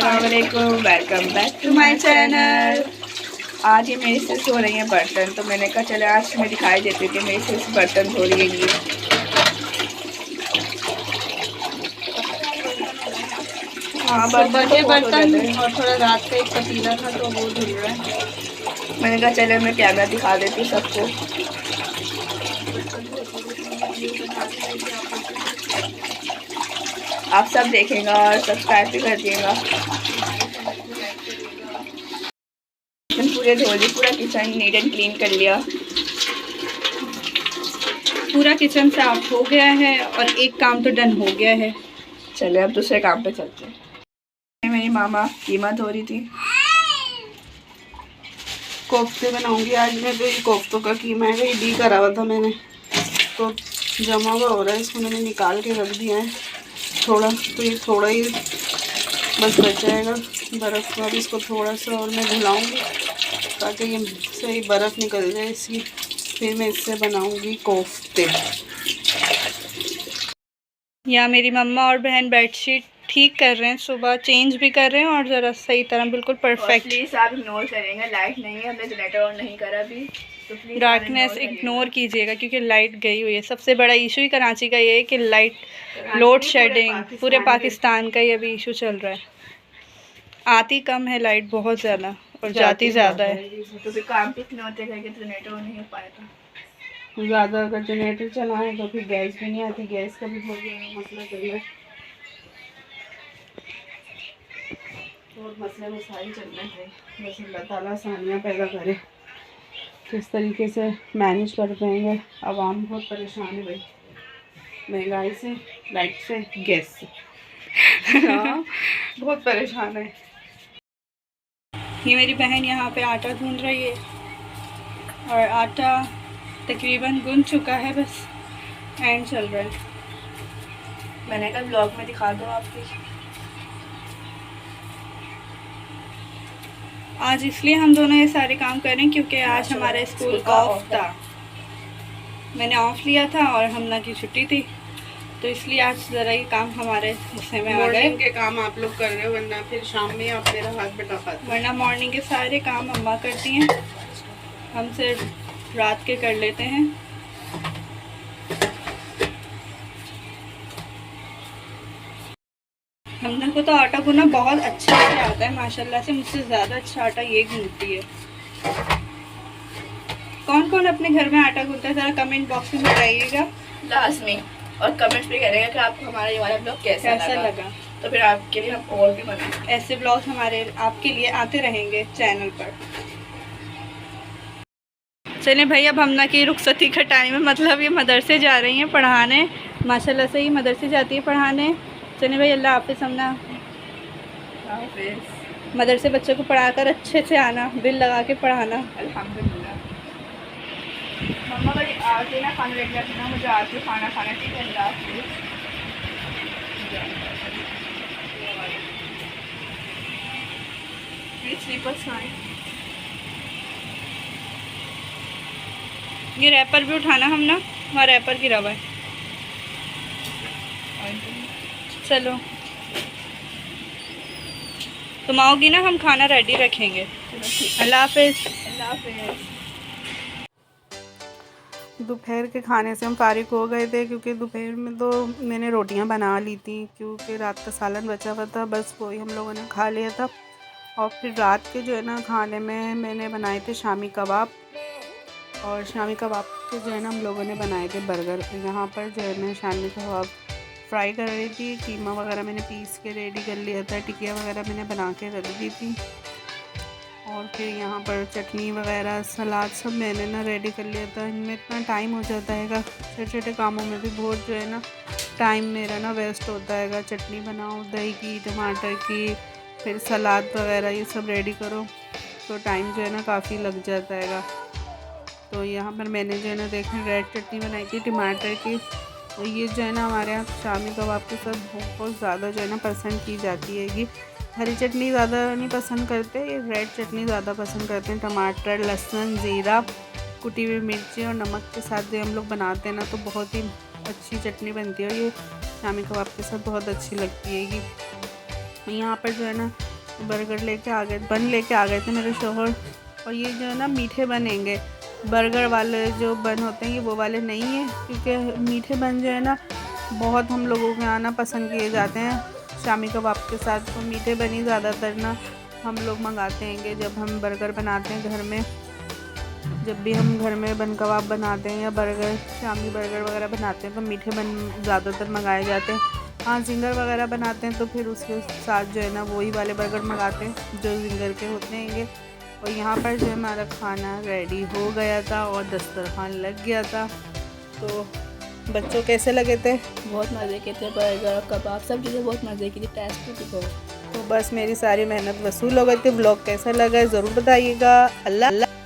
अस्सलामुअलैकुम, welcome back to my channel. आज ये मेरी सिस धो रही है बर्तन, तो मैंने कहा चले आज मैं दिखाई देती हूँ कि मेरी सिस बर्तन धो रही है। हाँ, बर्तन और थोड़ा रात का एक पतीला था तो वो धुल रहा है। मैंने कहा चले मैं कैमरा दिखा देती हूँ सबको। आप सब देखेंगे और सब्सक्राइब भी कर दिएगा। पूरे धो ली, पूरा किचन नीट एंड क्लीन कर लिया। पूरा किचन साफ हो गया है और एक काम तो डन हो गया है। चले अब दूसरे काम पे चलते हैं। मेरी मामा कीमा धो रही थी। कोफ्ते बनाऊंगी आज मैं, तो ये कोफ्तों का कीमा है, ये डी करा हुआ था मैंने, तो जमा हुआ हो रहा है, इसको मैंने निकाल के रख दिया है थोड़ा, तो ये थोड़ा ही बस बच जाएगा बर्फ़ का। अब इसको थोड़ा सा और मैं घुलाऊंगी ताकि ये सही बर्फ़ निकल जाए इसकी, फिर मैं इससे बनाऊंगी कोफ्ते। यहाँ मेरी मम्मा और बहन बेडशीट ठीक कर रहे हैं, सुबह चेंज भी कर रहे हैं और ज़रा सही तरह बिल्कुल परफेक्ट। प्लीज़ आप इग्नोर करेंगे, लाइट नहीं है, हमने जनरेटर ऑन नहीं करा अभी, तो प्लीज़ डार्कनेस इग्नोर कीजिएगा क्योंकि लाइट गई हुई है। सबसे बड़ा इशू ही कराची का ये है कि लाइट लोड शेडिंग, पूरे पाकिस्तान का ये अभी इशू चल रहा है। आती कम है लाइट बहुत ज़्यादा और जाती ज़्यादा है, तो फिर काम भी इतने होते हैं कि जनरेटर ऑन नहीं हो पाया था ज़्यादा। अगर जनरेटर चलाएं तो फिर गैस भी नहीं आती, गैस का भी बहुत ज़्यादा मसला चल रहा है, और मसले मसाइल चल रहे हैं। बस अल्लाह ताला आसानियाँ पैदा करे। किस तरीके से मैनेज कर पाएंगे। आवाम बहुत परेशान है भाई, महंगाई से, लाइट से, गैस से। हाँ, बहुत परेशान है। ये मेरी बहन यहाँ पे आटा गूंद रही है और आटा तकरीबन गूंद चुका है, बस एंड चल रहा है। मैंने कहा ब्लॉग में दिखा दो आपकी। आज इसलिए हम दोनों ये सारे काम करें क्योंकि आज हमारा स्कूल ऑफ था। मैंने ऑफ लिया था और हमना की छुट्टी थी, तो इसलिए आज ज़रा ये काम हमारे हिस्से में आ गए। मॉर्निंग के काम आप लोग कर रहे हो, वरना फिर शाम में आप मेरा हाथ बटा पाते। वरना मॉर्निंग के सारे काम अम्मा करती हैं, हम सिर्फ रात के कर लेते हैं। हमना को तो आटा गूंदना बहुत अच्छा से आता है माशाल्लाह से, मुझसे ज़्यादा अच्छा आटा ये गूंदती है। कौन कौन अपने घर में आटा गूंदता है, ज़रा कमेंट बॉक्स में बताइएगा लाजमी, और कमेंट्स भी करेंगे कि आपको हमारा ये वाला ब्लॉग कैसा लगा। तो फिर आपके लिए हम और भी बनाएंगे ऐसे ब्लॉग, हमारे आपके लिए आते रहेंगे चैनल पर। चलिए भाई, अब हमना की रुखसती खटाने में, मतलब ये मदरसे जा रही हैं पढ़ाने, माशाल्लाह से ही मदरसे जाती है पढ़ाने। चलिए भाई, अल्लाह हाफ़िज़। हमना मदरसे बच्चों को पढ़ाकर अच्छे से आना, दिल लगा के पढ़ाना। अल्हम्दुलिल्लाह। मम्मा बड़ी आके ना खाना लेके आती ना, मुझे आके खाना खाना। ठीक है, अल्लाह हाफ़िज़। स्लीपर्स खाएं। ये रैपर भी उठाना हमना, वहाँ रैपर गिरा हुआ है। चलो तुम आओगी ना, हम खाना रेडी रखेंगे। अल्लाह हाफ़िज़। अल्लाह हाफ़िज़। दोपहर के खाने से हम फारिग हो गए थे क्योंकि दोपहर में तो मैंने रोटियां बना ली थी, क्योंकि रात का सालन बचा हुआ था, बस वही हम लोगों ने खा लिया था। और फिर रात के जो है ना खाने में मैंने बनाए थे शामी कबाब, और शामी कबाब के जो है ना हम लोगों ने बनाए थे बर्गर। यहाँ पर जो है ना शामी कबाब फ्राई कर रही थी, कीमा वगैरह मैंने पीस के रेडी कर लिया था, टिकिया वगैरह मैंने बना के रख दी थी, और फिर यहाँ पर चटनी वगैरह सलाद सब मैंने ना रेडी कर लिया था। इनमें इतना टाइम हो जाता है, छोटे छोटे कामों में भी बहुत जो है ना टाइम मेरा ना वेस्ट होता है। चटनी बनाओ दही की, टमाटर की, फिर सलाद वगैरह ये सब रेडी करो, तो टाइम जो है ना काफ़ी लग जाता है। तो यहाँ पर मैंने जो है ना देखें रेड चटनी बनाई थी टमाटर की। तो ये जो है ना हमारे यहाँ शामी कबाब के साथ बहुत ज़्यादा जो है ना पसंद की जाती है। कि हरी चटनी ज़्यादा नहीं पसंद करते, ये रेड चटनी ज़्यादा पसंद करते हैं। टमाटर, लहसुन, ज़ीरा, कुटी हुई मिर्ची और नमक के साथ जो हम लोग बनाते हैं ना, तो बहुत ही अच्छी चटनी बनती है और ये शामी कबाब के साथ बहुत अच्छी लगती है। कि यहाँ पर जो है ना बर्गर लेके आ गए, बन लेके आ गए थे मेरे शोहर। और ये जो है ना मीठे बनेंगे, बर्गर वाले जो बन होते हैं ये वो वाले नहीं है, क्योंकि मीठे बन जो है ना बहुत हम लोगों के यहाँ ना पसंद किए जाते हैं शामी कबाब के साथ। तो मीठे बन ही ज़्यादातर ना हम लोग मंगाते हैं जब हम बर्गर बनाते हैं घर में। जब भी हम घर में बन कबाब बनाते हैं या बर्गर, शामी बर्गर वगैरह बनाते हैं तो मीठे बन ज़्यादातर मंगाए जाते हैं। हाँ, जिंगर वगैरह बनाते हैं तो फिर उसके साथ जो है ना वही वाले बर्गर मंगाते हैं जो जिंगर के होते हैं। और यहाँ पर जो हमारा खाना रेडी हो गया था और दस्तरखान लग गया था। तो बच्चों कैसे लगे थे? बहुत मज़े के थे, बर्गर कबाब सब चीज़ें बहुत मज़े की थी, टेस्टी थी बहुत। तो बस मेरी सारी मेहनत वसूल हो गई थी। व्लॉग कैसा लगा ज़रूर बताइएगा। अल्लाह।